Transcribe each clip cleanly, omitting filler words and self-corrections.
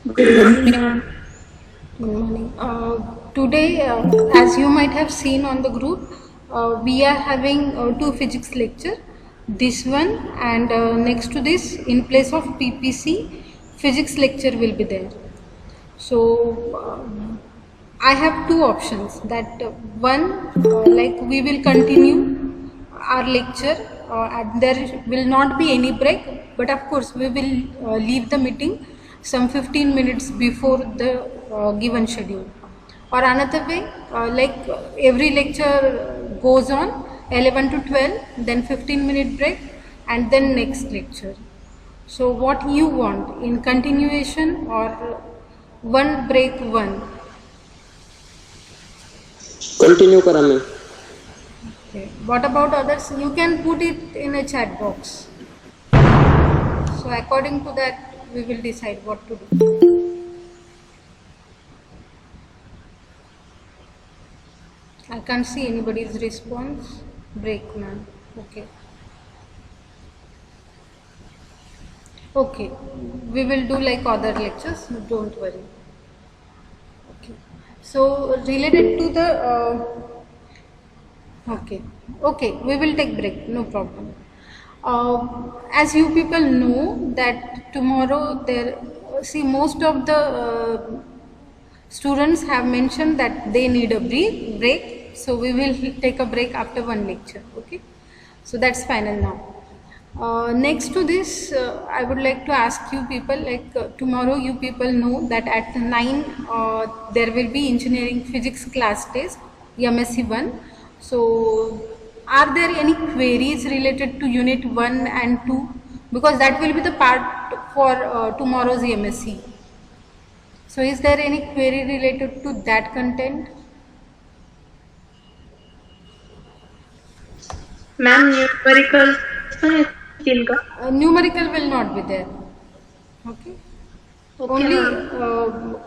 Good morning. Good morning. Today, as you might have seen on the group, we are having two physics lecture. This one and next to this, in place of PPC, physics lecture will be there. So I have two options. That one, like we will continue our lecture, and there will not be any break. But of course, we will leave the meeting some 15 minutes before the given schedule. Or another way, every lecture goes on 11 to 12, then 15-minute break, and then next lecture. So what you want, in continuation or one break one? Continue करा मैं. Okay. What about others? You can put it in a chat box. So according to that, we will decide what to do. I can't see anybody's response. Break, ma'am. Okay. Okay. We will do like other lectures. Don't worry. Okay. So related to the okay, okay, we will take break, no problem. As you people know that tomorrow there, see most of the students have mentioned that they need a break, so we will take a break after one lecture, okay? So that's final now. Next to this, I would like to ask you people, tomorrow you people know that at 9 there will be engineering physics class test, MSc 1. So are there any queries related to unit 1 and 2? Because that will be the part for tomorrow's MSc. So is there any query related to that content? Ma'am numerical पण येतील का? Numerical will not be there. Okay. Only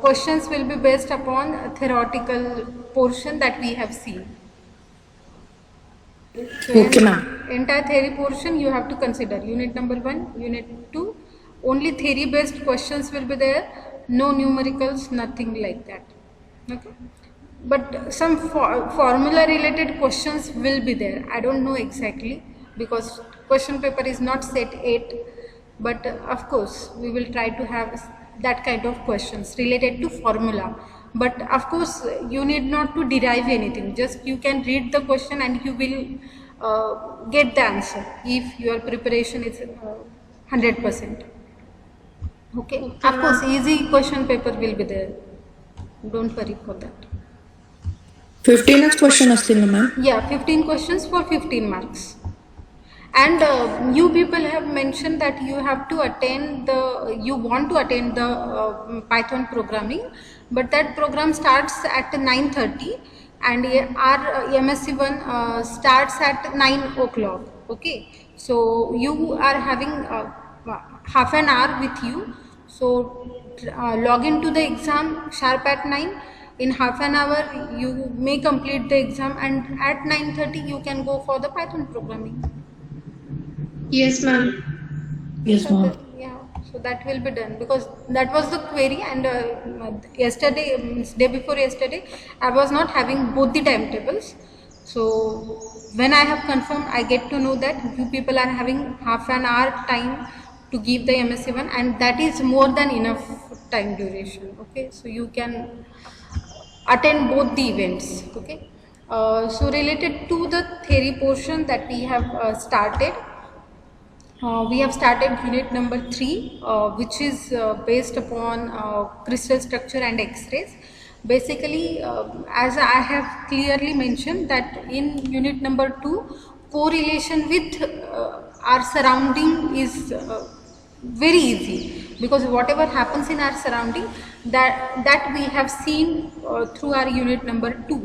questions will be based upon a theoretical portion that we have seen. So Okay, ma'am. entire theory portion you have to consider. Unit number 1, unit 2, only theory based questions will be there. No numericals, nothing like that. Okay. But some formula related questions will be there. I don't know exactly because question paper is not set 8. But of course, we will try to have that kind of questions related to formula. But of course, you need not to derive anything. Just you can read the question and you will get the answer if your preparation is 100%. Okay. Of course, easy question paper will be there. Don't worry for that. 15th question असतील ना ma'am. Yeah, 15 questions for 15 marks. And you people have mentioned that you have to attend you want to attend the Python programming, but that program starts at 9:30 and our MSc1 starts at 9 o'clock. Okay, so you are having half an hour with you. So log into the exam sharp at 9. In half an hour you may complete the exam and at 9:30 you can go for the Python programming. Yes ma'am. Yes, ma'am. Yeah, so that will be done because that was the query, and yesterday, day before yesterday, I was not having both the timetables. So when I have confirmed, I get to know that you people are having half an hour time to give the MSc 1, and that is more than enough time duration. Okay, so you can attend both the events. Okay, so related to the theory portion that we have started. We have started unit number 3, which is based upon crystal structure and X-rays. Basically, as I have clearly mentioned that in unit number 2, correlation with our surrounding is very easy, because whatever happens in our surrounding, that we have seen through our unit number 2.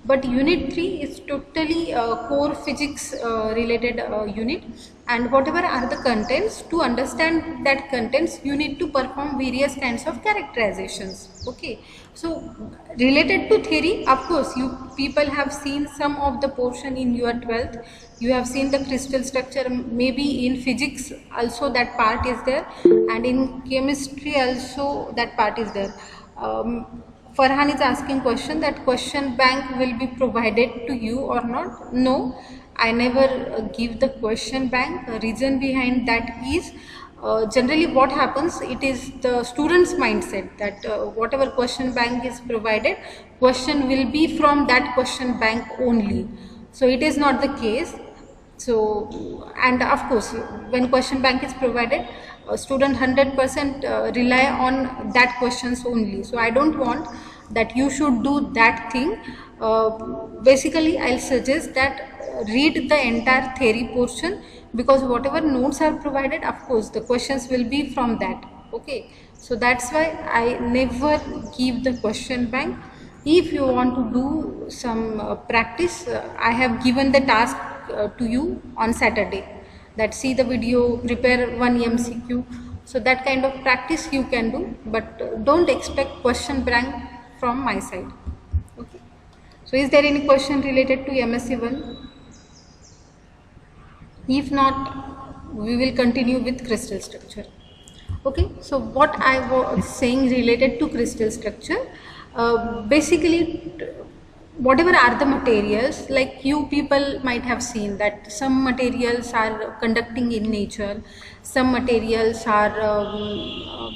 but unit 3 is totally core physics related unit, and whatever are the contents, to understand that contents you need to perform various kinds of characterizations. Okay, so related to theory, of course you people have seen some of the portion in your 12th. You have seen the crystal structure, maybe in physics also that part is there, and in chemistry also that part is there. Farhan is asking question that question bank will be provided to you or not. No, I never give the question bank. Reason behind that is generally what happens, it is the student's mindset that whatever question bank is provided, question will be from that question bank only. So it is not the case. So, and of course when question bank is provided, student 100% rely on that questions only. So I don't want that you should do that thing. Basically I'll suggest that read the entire theory portion, because whatever notes are provided, of course the questions will be from that. Okay, so that's why I never give the question bank. If you want to do some practice, I have given the task to you on Saturday, that see the video, prepare one MCQ. So that kind of practice you can do, but don't expect question bank from my side. Okay, so is there any question related to MSc 1? If not, we will continue with crystal structure. Okay, so what I was saying related to crystal structure, basically whatever are the materials, like you people might have seen that some materials are conducting in nature, some materials are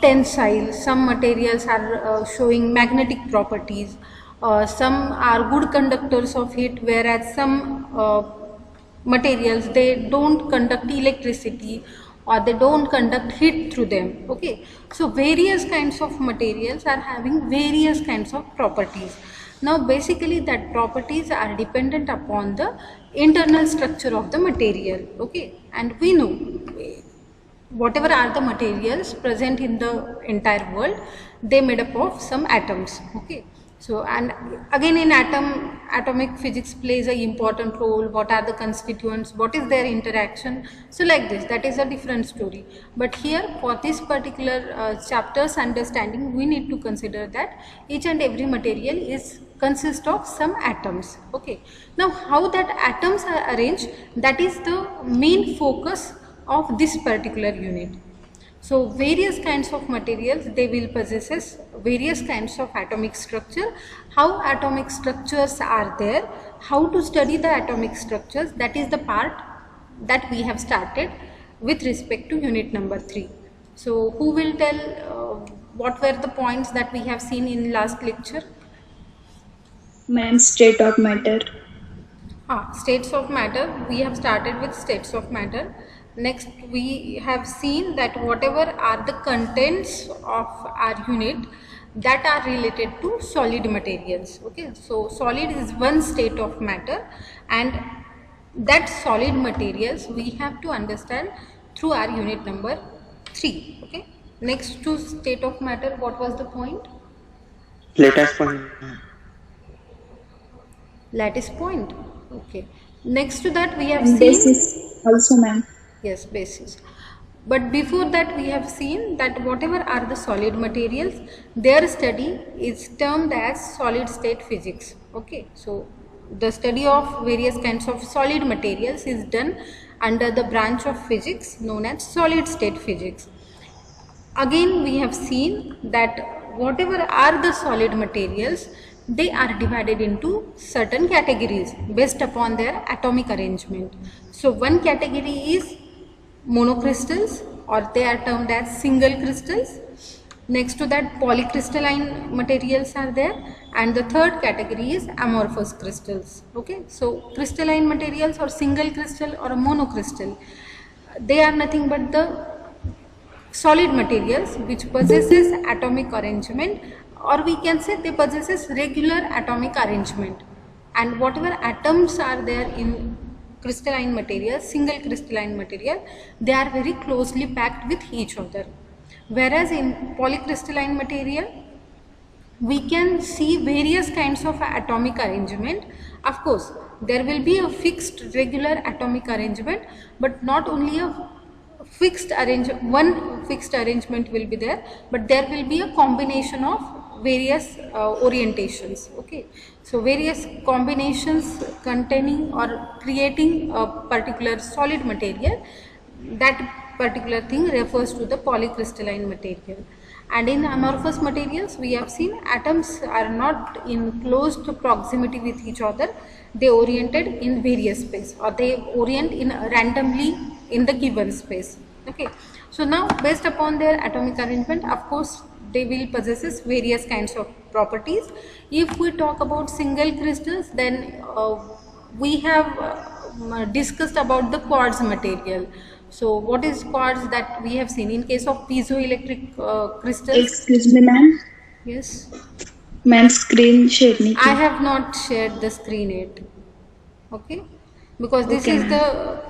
tensile, some materials are showing magnetic properties, some are good conductors of heat, whereas some materials, they don't conduct electricity or they don't conduct heat through them. Okay, so various kinds of materials are having various kinds of properties. Now basically that properties are dependent upon the internal structure of the material. Okay, and we know whatever are the materials present in the entire world, they made up of some atoms. Okay, so and again in atomic physics plays an important role. What are the constituents, what is their interaction, so like this, that is a different story. But here for this particular chapter's understanding, we need to consider that each and every material is consist of some atoms. Okay, now how that atoms are arranged, that is the main focus of this particular unit. So various kinds of materials, they will possess various kinds of atomic structure. How atomic structures are there, how to study the atomic structures, that is the part that we have started with respect to unit number 3. So who will tell what were the points that we have seen in last lecture? Ma'am, state of matter. States of matter, we have started with states of matter. Next we have seen that whatever are the contents of our unit that are related to solid materials. Okay, so solid is one state of matter, and that solid materials we have to understand through our unit number 3. Okay, next to state of matter, what was the point? Latest point. Lattice point. Okay, next to that we have And seen basis also, ma'am. yes, basis. But before that we have seen that whatever are the solid materials, their study is termed as solid state physics. Okay, so the study of various kinds of solid materials is done under the branch of physics known as solid state physics. Again we have seen that whatever are the solid materials, they are divided into certain categories based upon their atomic arrangement. So one category is monocrystals, or they are termed as single crystals. Next to that polycrystalline materials are there, and the third category is amorphous crystals. Okay, so crystalline materials or single crystal or a monocrystal, they are nothing but the solid materials which possesses atomic arrangement, or we can say they possesses regular atomic arrangement, and whatever atoms are there in crystalline material, single crystalline material, they are very closely packed with each other. Whereas in polycrystalline material, we can see various kinds of atomic arrangement. Of course, there will be a fixed regular atomic arrangement, but not only a one fixed arrangement will be there, but there will be a combination of various orientations. Okay, so various combinations containing or creating a particular solid material, that particular thing refers to the polycrystalline material. And in amorphous materials, we have seen atoms are not in close proximity with each other, they oriented in various space, or they orient in randomly in the given space. Okay, so now based upon their atomic arrangement, of course they will possess various kinds of properties. If we talk about single crystals, then we have discussed about the quartz material. So what is quartz that we have seen in case of piezoelectric crystals? Excuse me, ma'am. Yes, Ma'am, screen share नहीं I की. have not shared the screen yet. Okay, because this Okay, is the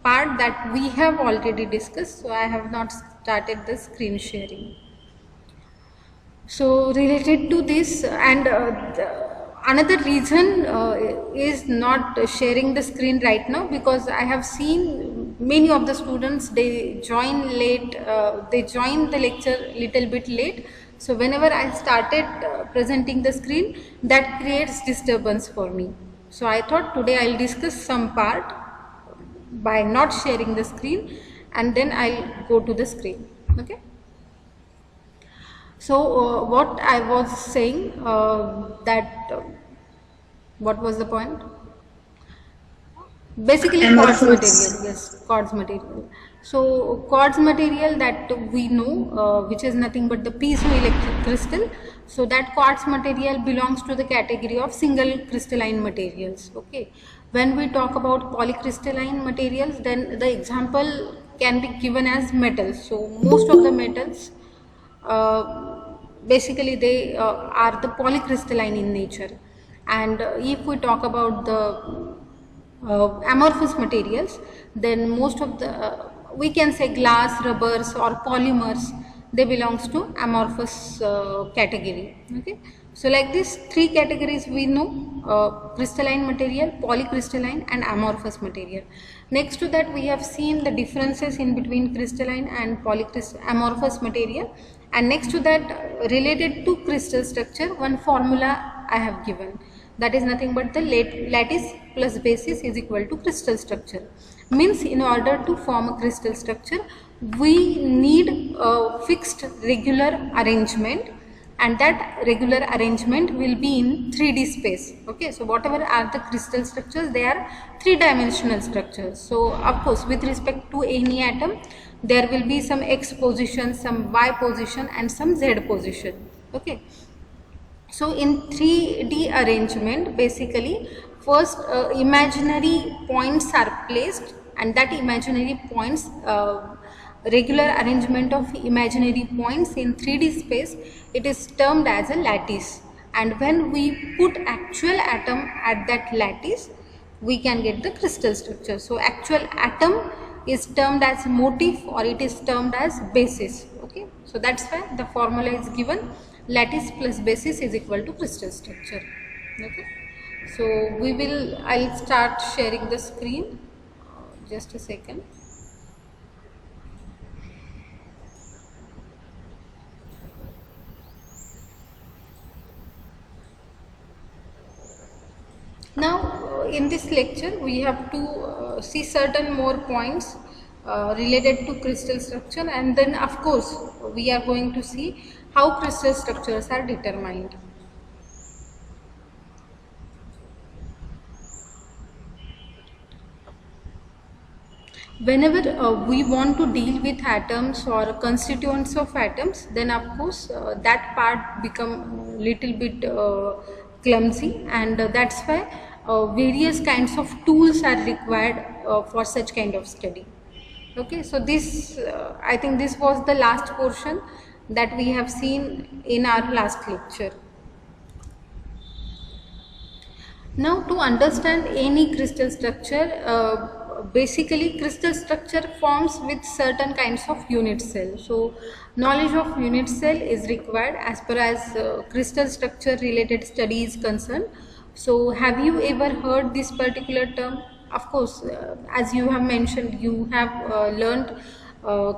part that we have already discussed, so I have not started the screen sharing. So related to this, and another reason is not sharing the screen right now, because I have seen many of the students, they join late, they join the lecture little bit late. So whenever I started presenting the screen, that creates disturbance for me. So I thought today I'll discuss some part by not sharing the screen, and then I'll go to the screen. Okay. So what I was saying, what was the point? Basically quartz material, yes, quartz material. So quartz material that we know, which is nothing but the piezoelectric crystal. So that quartz material belongs to the category of single crystalline materials. Okay. When we talk about polycrystalline materials, then the example can be given as metals. So most of the metals, basically they are the polycrystalline in nature. And if we talk about the amorphous materials, then most of the we can say glass, rubbers or polymers, they belongs to amorphous category. Okay, so like these three categories we know, crystalline material, polycrystalline and amorphous material. Next to that, we have seen the differences in between crystalline and amorphous material, and next to that, related to crystal structure, one formula I have given, that is nothing but the lattice plus basis is equal to crystal structure. Means in order to form a crystal structure, we need a fixed regular arrangement, and that regular arrangement will be in 3D space. Okay, so whatever are the crystal structures, they are three-dimensional structures. So of course, with respect to any atom, there will be some X position, some Y position and some Z position. Okay, so in 3D arrangement, basically first imaginary points are placed, and that imaginary points, regular arrangement of imaginary points in 3D space, it is termed as a lattice. And when we put actual atom at that lattice, we can get the crystal structure. So actual atom is termed as motif, or it is termed as basis. Okay, so that's why the formula is given, lattice plus basis is equal to crystal structure. Okay, so I'll start sharing the screen, just a second. Now in this lecture we have to see certain more points related to crystal structure, and then of course we are going to see how crystal structures are determined. Whenever we want to deal with atoms or constituents of atoms, then of course that part become little bit clumsy, and that's why various kinds of tools are required for such kind of study. Okay, so this I think this was the last portion that we have seen in our last lecture. Now to understand any crystal structure, basically crystal structure forms with certain kinds of unit cells. So Knowledge of unit cell is required as per as crystal structure related study is concerned. So have you ever heard this particular term? Of course, as you have mentioned, you have learned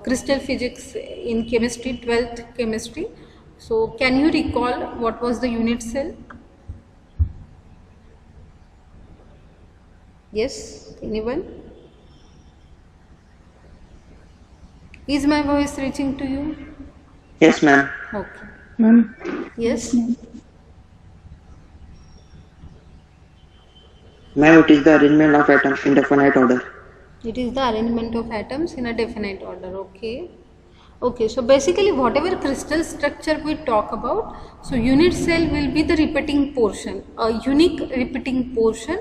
crystal physics in chemistry, 12th chemistry. So can you recall what was the unit cell? Yes, anyone? Is my voice reaching to you? Yes, ma'am. Okay. Ma'am. Yes. Ma'am, it is the arrangement of atoms in definite order. It is the arrangement of atoms in a definite order. Okay. Okay. So basically, whatever crystal structure we talk about, so unit cell will be the repeating portion, a unique repeating portion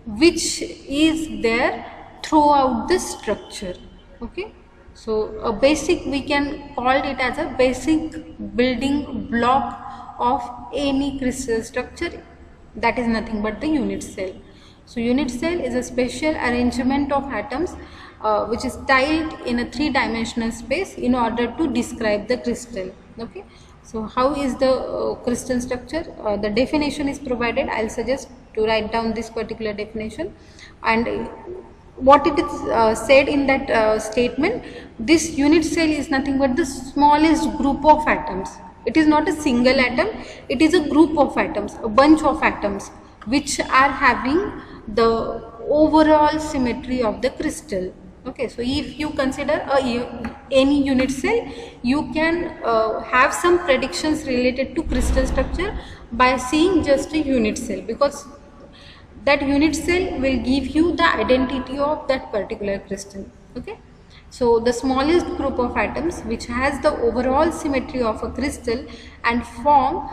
which is there throughout the structure. Okay. So a basic, we can call it as a basic building block of any crystal structure. That is nothing but the unit cell. So unit cell is a special arrangement of atoms which is tiled in a three-dimensional space in order to describe the crystal. Okay. So how is the crystal structure? The definition is provided. I'll suggest to write down this particular definition, and what it is said in that statement, this unit cell is nothing but the smallest group of atoms. It is not a single atom, it is a group of atoms, a bunch of atoms which are having the overall symmetry of the crystal. Okay, so if you consider any unit cell, you can have some predictions related to crystal structure by seeing just a unit cell, because that unit cell will give you the identity of that particular crystal. Okay, so the smallest group of atoms which has the overall symmetry of a crystal and form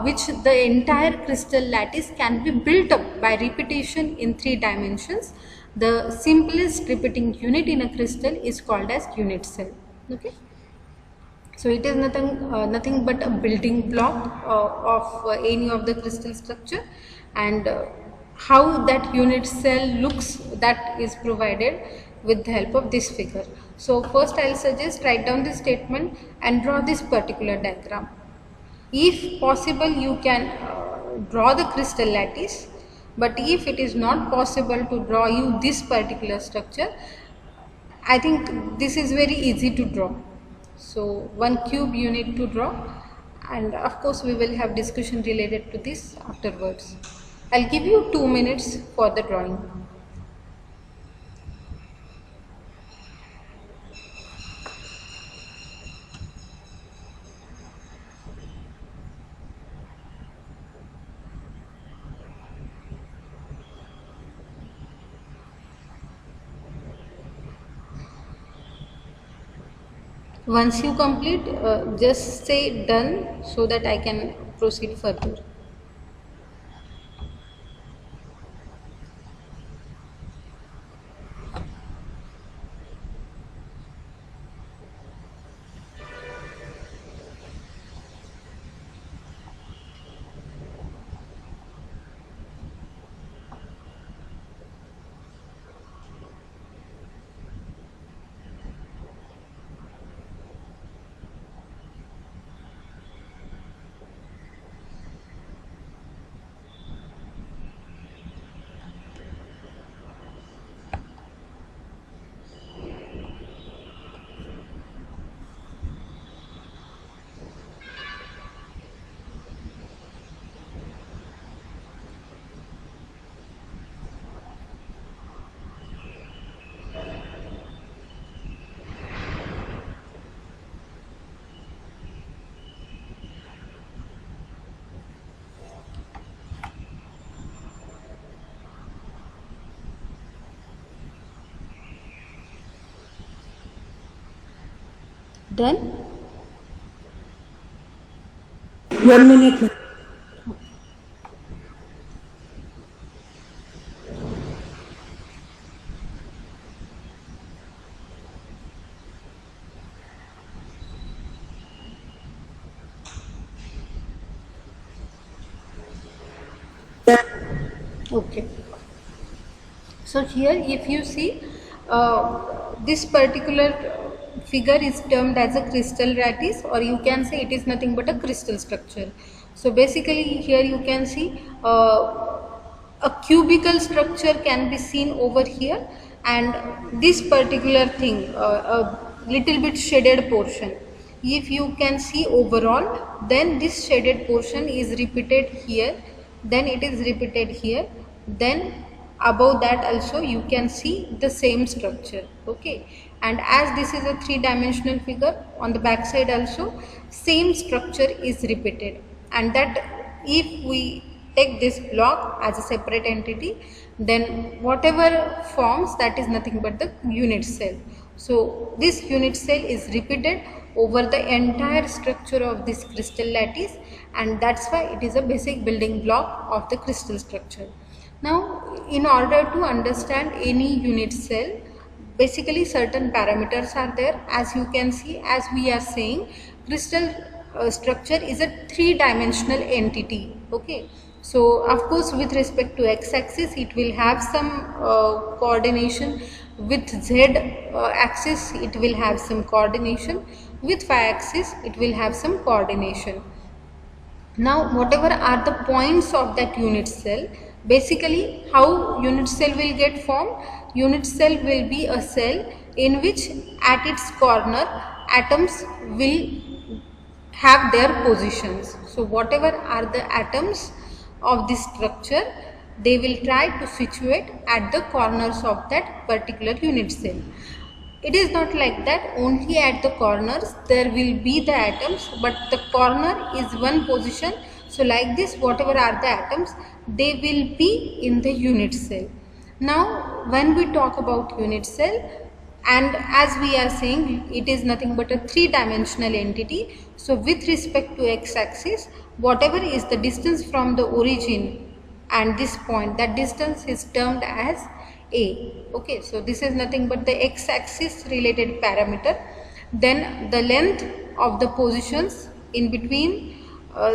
which the entire crystal lattice can be built up by repetition in 3 dimensions. The simplest repeating unit in a crystal is called as unit cell. Okay, so it is nothing but a building block of any of the crystal structure, and how that unit cell looks, that is provided with the help of this figure. So first I'll suggest write down this statement and draw this particular diagram. If possible, you can draw the crystal lattice, but if it is not possible to draw you this particular structure, I think this is very easy to draw. So one cube you need to draw, and of course we will have discussion related to this afterwards. I'll give you 2 minutes for the drawing. Once you complete, just say done so that I can proceed further. Done? 1 minute, ma'am. Okay. So here if you see this particular figure is termed as a crystal lattice, or you can say it is nothing but a crystal structure. So basically here you can see a cubical structure can be seen over here, and this particular thing, a little bit shaded portion, if you can see overall, then this shaded portion is repeated here, then it is repeated here, then above that also you can see the same structure. Okay, and as this is a three-dimensional figure, on the back side also same structure is repeated, and that if we take this block as a separate entity, then whatever forms, that is nothing but the unit cell. So this unit cell is repeated over the entire structure of this crystal lattice, and that's why it is a basic building block of the crystal structure. Now, in order to understand any unit cell, basically certain parameters are there. As you can see, as we are saying, crystal structure is a three-dimensional entity. Okay, so of course with respect to x-axis it will have some coordination, with z-axis it will have some coordination, with y-axis it will have some coordination. Now whatever are the points of that unit cell, basically how unit cell will get formed? Unit cell will be a cell in which at its corner atoms will have their positions. So whatever are the atoms of this structure, they will try to situate at the corners of that particular unit cell. It is not like that only at the corners there will be the atoms, but the corner is one position. So like this, whatever are the atoms, they will be in the unit cell. Now when we talk about unit cell, and as we are saying, it is nothing but a three-dimensional entity. So with respect to x-axis, whatever is the distance from the origin and this point, that distance is termed as a. Okay, so this is nothing but the x-axis related parameter. Then the length of the positions in between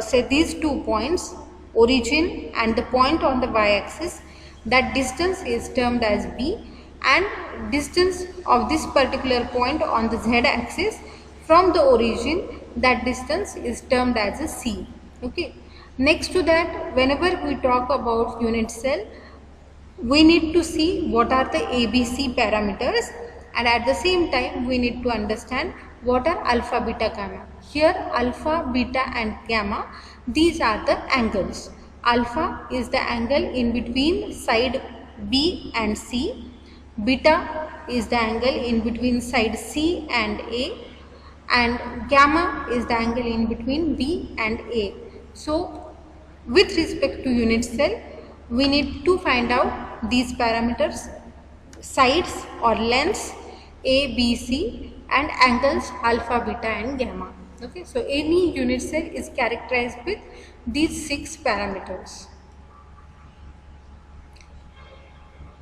say these 2 points, origin and the point on the y-axis, that distance is termed as b, and distance of this particular point on the z-axis from the origin, that distance is termed as a c. Okay, next to that, whenever we talk about unit cell, we need to see what are the ABC parameters, and at the same time we need to understand what are alpha, beta, gamma. Here alpha, beta and gamma, these are the angles. Alpha is the angle in between side B and C. Beta is the angle in between side C and A, and gamma is the angle in between B and A. So with respect to unit cell, we need to find out these parameters: sides or lengths A, B, C, and angles alpha, beta and gamma. Okay, so any unit cell is characterized with these 6 parameters.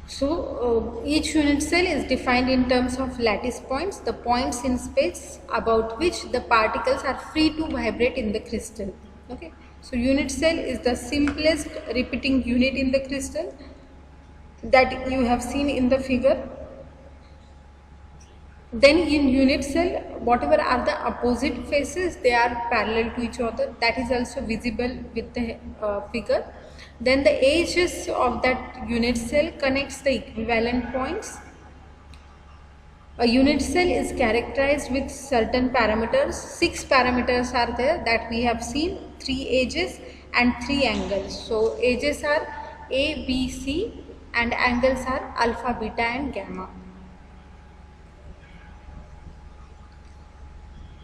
So each unit cell is defined in terms of lattice points, the points in space about which the particles are free to vibrate in the crystal. Okay, so unit cell is the simplest repeating unit in the crystal that you have seen in the figure. Then in unit cell, whatever are the opposite faces, they are parallel to each other. That is also visible with the figure. Then the edges of that unit cell connects the equivalent points. A unit cell is characterized with certain parameters. 6 parameters are there that we have seen: 3 edges and 3 angles. So edges are A, B, C, and angles are alpha, beta and gamma.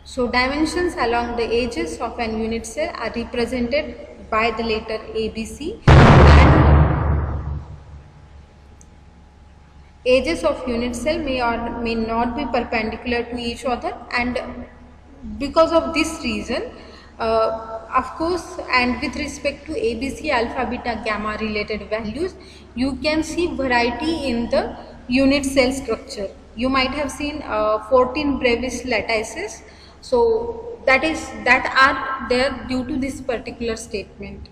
So dimensions along the edges of an unit cell are represented by the letter ABC, and edges of unit cell may or may not be perpendicular to each other, and because of this reason, of course, and with respect to ABC, alpha, beta, gamma related values, you can see variety in the unit cell structure. You might have seen 14 brevis lattices. So that are there due to this particular statement.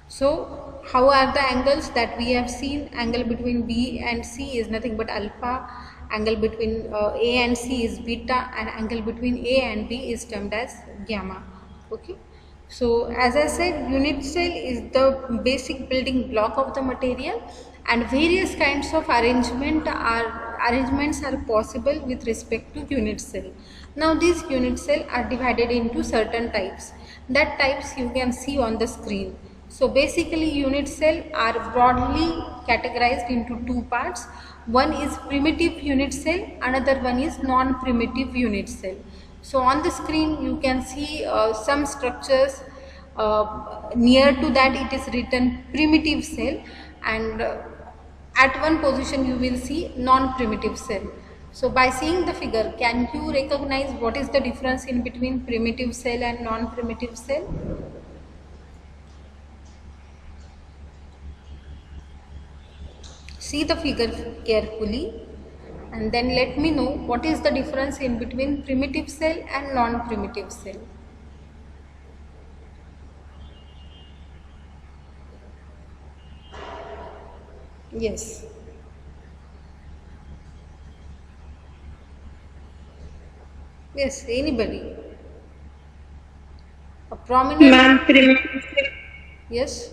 So how are the angles that we have seen? Angle between B and C is nothing but alpha, angle between A and C is beta, and angle between A and B is termed as gamma. Okay. So as I said, unit cell is the basic building block of the material, and various kinds of arrangements are possible with respect to unit cell. Now these unit cell are divided into certain types. That types you can see on the screen. So basically unit cell are broadly categorized into two parts. One is primitive unit cell, another one is non-primitive unit cell. So on the screen you can see some structures. Near to that it is written primitive cell, and at one position you will see non-primitive cell. So by seeing the figure, can you recognize what is the difference in between primitive cell and non-primitive cell? See the figure carefully and then let me know what is the difference in between primitive cell and non-primitive cell. Yes. Yes, anybody. A prominent. Ma'am, primitive cell. Yes.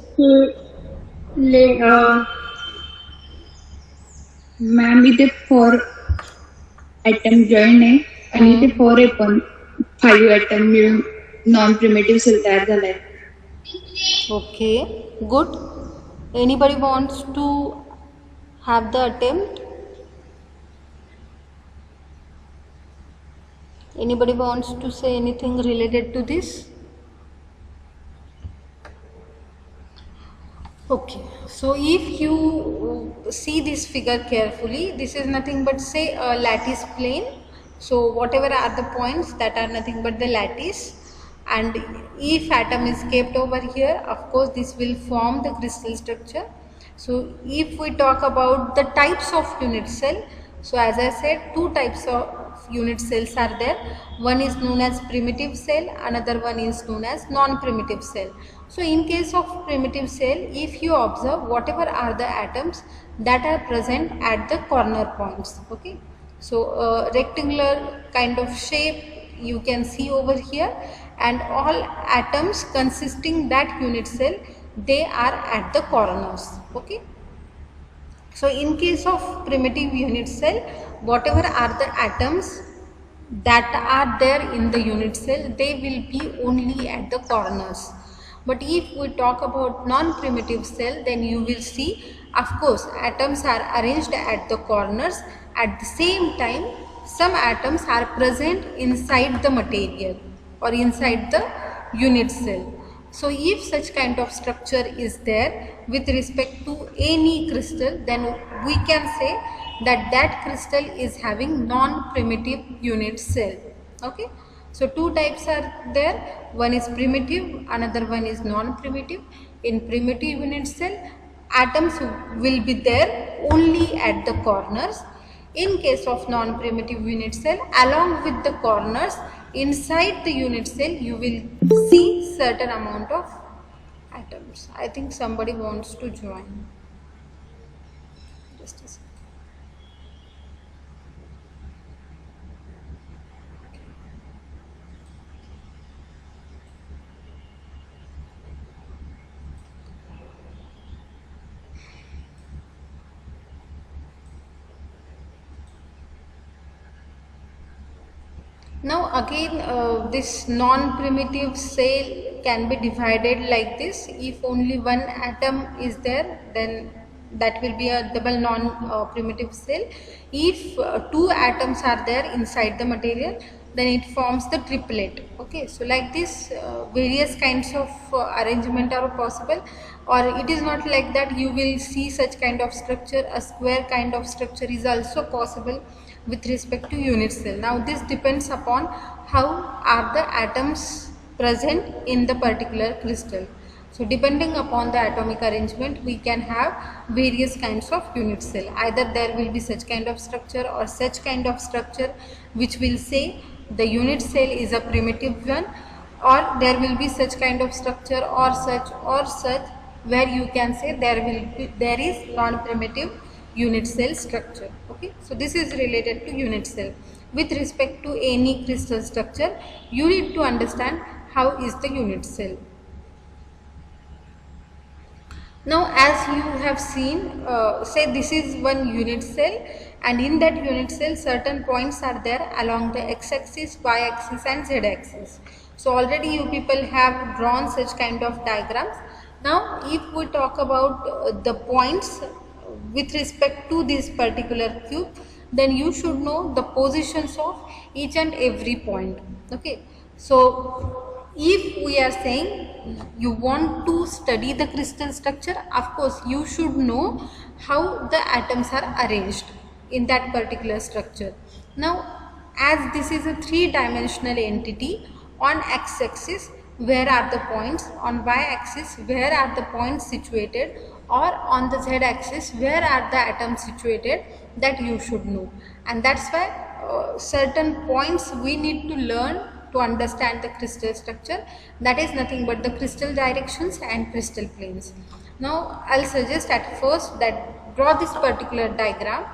Ma'am इथे 4 atom join आहे आणि इथे 4 आहे पण 5 atom मिळून non primitive cell तयार झालाय. Okay, good. Anybody wants to have the attempt? Anybody wants to say anything related to this? Okay, so if you see this figure carefully, this is nothing but say a lattice plane. So whatever are the points that are nothing but the lattice, and if atom is kept over here, of course this will form the crystal structure. So if we talk about the types of unit cell, so as I said, two types of unit cells are there. One is known as primitive cell, another one is known as non-primitive cell. So in case of primitive cell, if you observe, whatever are the atoms that are present at the corner points, okay. So rectangular kind of shape you can see over here, and all atoms consisting that unit cell, they are at the corners, okay. So in case of primitive unit cell, whatever are the atoms that are there in the unit cell, they will be only at the corners. But if we talk about non-primitive cell, then you will see, of course, atoms are arranged at the corners. At the same time, some atoms are present inside the material or inside the unit cell. So if such kind of structure is there with respect to any crystal, then we can say that that crystal is having non-primitive unit cell, okay. So two types are there, one is primitive, another one is non-primitive. In primitive unit cell, atoms will be there only at the corners. In case of non-primitive unit cell, along with the corners, inside the unit cell you will see certain amount of atoms. I think somebody wants to join. Just a second. Now again this non-primitive cell can be divided like this. If only one atom is there, then that will be a double non-primitive cell. If two atoms are there inside the material, then it forms the triplet, okay. So like this various kinds of arrangement are possible, or it is not like that you will see such kind of structure. A square kind of structure is also possible with respect to unit cell. Now this depends upon how are the atoms present in the particular crystal. So depending upon the atomic arrangement, we can have various kinds of unit cell. Either there will be such kind of structure or such kind of structure which will say the unit cell is a primitive one, or there will be such kind of structure or such where you can say there is non-primitive unit cell structure. Okay, so this is related to unit cell. With respect to any crystal structure, you need to understand how is the unit cell. Now as you have seen, say this is one unit cell, and in that unit cell certain points are there along the x-axis, y-axis and z-axis. So already you people have drawn such kind of diagrams. Now if we talk about the points with respect to this particular cube, then you should know the positions of each and every point. Okay, so if we are saying you want to study the crystal structure, of course you should know how the atoms are arranged in that particular structure. Now as this is a three-dimensional entity, on x-axis where are the points, on y-axis where are the points situated, or on the z-axis where are the atoms situated, that you should know. And that's why certain points we need to learn to understand the crystal structure, that is nothing but the crystal directions and crystal planes. Now I'll suggest at first that draw this particular diagram